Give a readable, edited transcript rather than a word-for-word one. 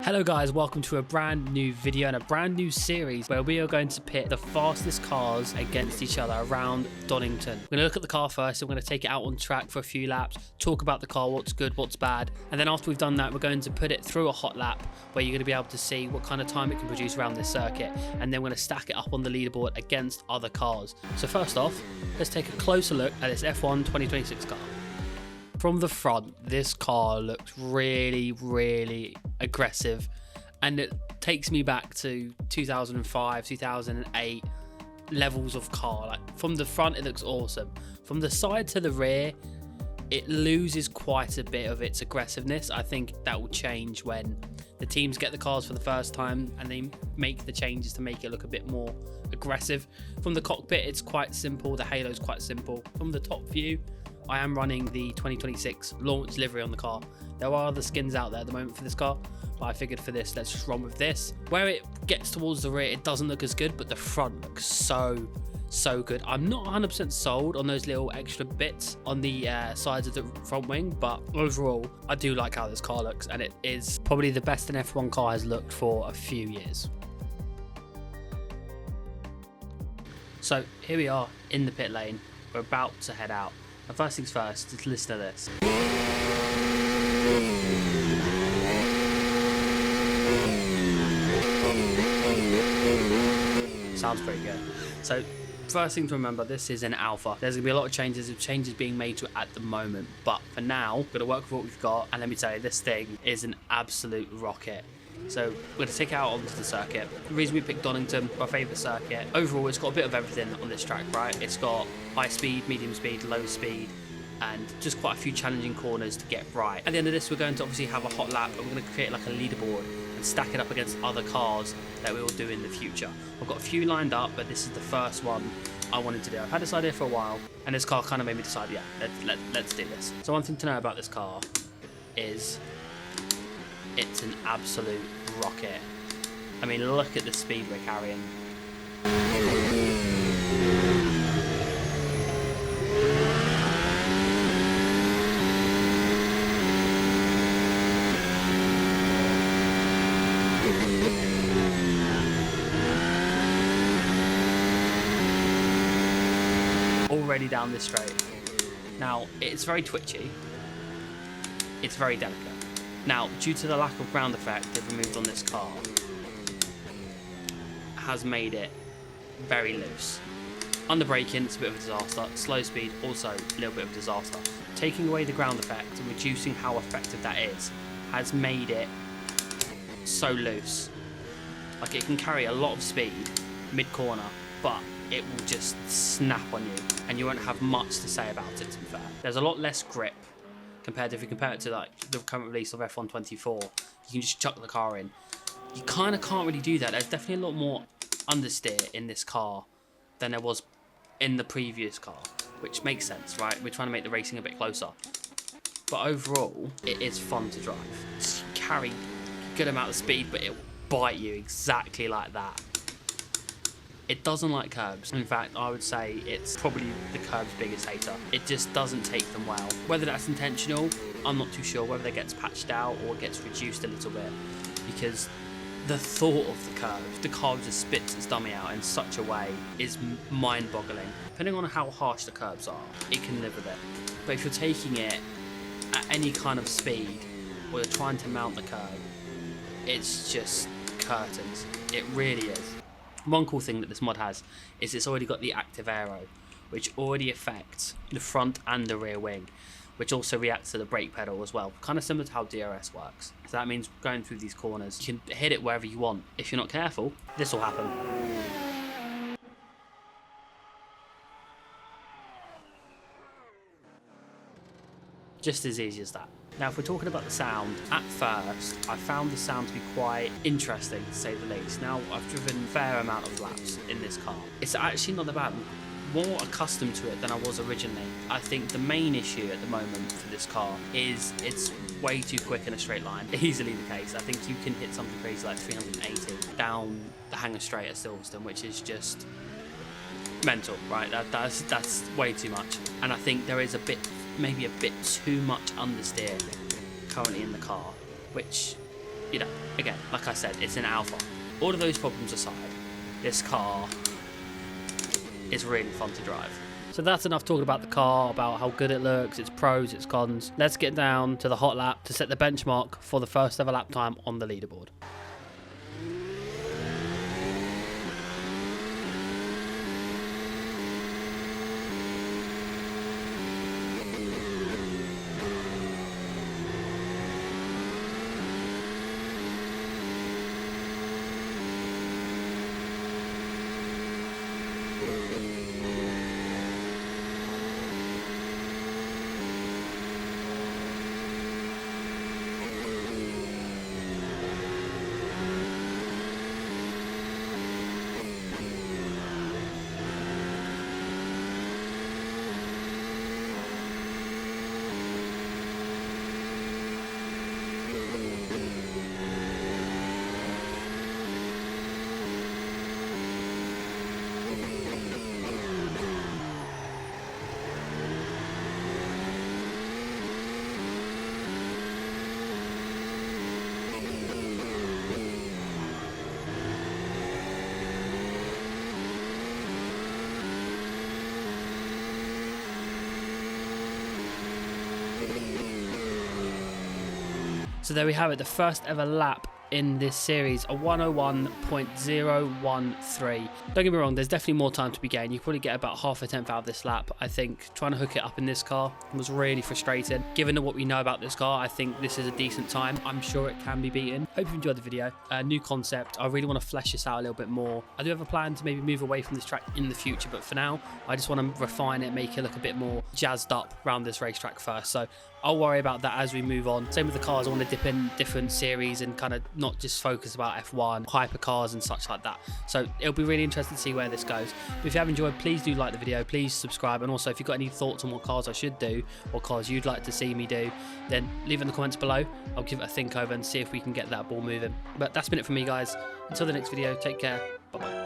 Hello guys, welcome to a brand new video and a brand new series where we are going to pit the fastest cars against each other around Donington. We're going to look at the car first, and we're going to take it out on track for a few laps, talk about the car, what's good, what's bad, and then after we've done that, we're going to put it through a hot lap where you're going to be able to see what kind of time it can produce around this circuit, and then we're going to stack it up on the leaderboard against other cars. So first off, let's take a closer look at this F1 2026 car. From the front, this car looks really aggressive, and it takes me back to 2005, 2008 levels of car. Like from the front, it looks awesome. From the side to the rear, it loses quite a bit of its aggressiveness. I think that will change when the teams get the cars for the first time and they make the changes to make it look a bit more aggressive. From the cockpit, it's quite simple. The halo's quite simple. From the top view, I am running the 2026 launch livery on the car. There are other skins out there at the moment for this car, but I figured for this, let's just run with this. Where it gets towards the rear, it doesn't look as good, but the front looks so good. I'm not 100% sold on those little extra bits on the sides of the front wing, but overall, I do like how this car looks, and it is probably the best an F1 car has looked for a few years. So here we are in the pit lane. We're about to head out. And first things first, just listen to this. Sounds pretty good. So first thing to remember, this is an alpha. There's going to be a lot of changes being made to it at the moment. But for now, we're going to work with what we've got. And let me tell you, this thing is an absolute rocket. So we're going to take it out onto the circuit. The reason we picked Donington, my favourite circuit, overall it's got a bit of everything on this track, right? It's got high speed, medium speed, low speed, and just quite a few challenging corners to get right. At the end of this, we're going to obviously have a hot lap, and we're going to create like a leaderboard and stack it up against other cars that we will do in the future. I've got a few lined up, but this is the first one I wanted to do. I've had this idea for a while, and this car kind of made me decide, yeah, let's do this. So one thing to know about this car is it's an absolute rocket. I mean, look at the speed we're carrying. Already down this straight. Now, it's very twitchy. It's very delicate. Now, due to the lack of ground effect they've removed on this car, has made it very loose. Under braking, it's a bit of a disaster. Slow speed, also a little bit of a disaster. Taking away the ground effect and reducing how effective that is has made it so loose. Like, it can carry a lot of speed mid-corner, but it will just snap on you, and you won't have much to say about it, to be fair. There's a lot less grip compared, if you compare it to like the current release of F1 24, you can just chuck the car in. You kind of can't really do that. There's definitely a lot more understeer in this car than there was in the previous car, which makes sense, right? We're trying to make the racing a bit closer. But overall, it is fun to drive. You carry a good amount of speed, but it will bite you exactly like that. It doesn't like curbs. In fact, I would say it's probably the curb's biggest hater. It just doesn't take them well. Whether that's intentional, I'm not too sure. Whether that gets patched out or gets reduced a little bit. Because the thought of the car just spits its dummy out in such a way is mind-boggling. Depending on how harsh the curbs are, it can live with it. But if you're taking it at any kind of speed, or you're trying to mount the curb, it's just curtains. It really is. One cool thing that this mod has is it's already got the active aero, which already affects the front and the rear wing, which also reacts to the brake pedal as well, kind of similar to how DRS works. So that means going through these corners, you can hit it wherever you want. If you're not careful, this will happen. Just as easy as that. Now, if we're talking about the sound, at first, I found the sound to be quite interesting, to say the least. Now, I've driven a fair amount of laps in this car. It's actually not that bad. I'm more accustomed to it than I was originally. I think the main issue at the moment for this car is it's way too quick in a straight line. Easily the case. I think you can hit something crazy like 380 down the hanger straight at Silverstone, which is just mental, right? That's way too much. And I think there is maybe a bit too much understeer currently in the car, which you know, again, like I said, it's an alpha. All of those problems aside, this car is really fun to drive. So that's enough talking about the car, about how good it looks, its pros, its cons. Let's get down to the hot lap to set the benchmark for the first ever lap time on the leaderboard. So there we have it, the first ever lap in this series, a 101.013. Don't get me wrong, there's definitely more time to be gained. You probably get about half a tenth out of this lap. I think trying to hook it up in this car was really frustrating. Given what we know about this car, I think this is a decent time. I'm sure it can be beaten. Hope you enjoyed the video. New concept. I really want to flesh this out a little bit more. I do have a plan to maybe move away from this track in the future, but for now, I just want to refine it, make it look a bit more jazzed up around this racetrack first. So I'll worry about that as we move on. Same with the cars, I want to dip in different series and kind of not just focus about F1, hypercars and such like that. So it'll be really interesting to see where this goes. But if you have enjoyed, please do like the video, please subscribe, and also if you've got any thoughts on what cars I should do or cars you'd like to see me do, then leave it in the comments below. I'll give it a think over and see if we can get that ball moving. But that's been it from me, guys. Until the next video, take care. Bye-bye.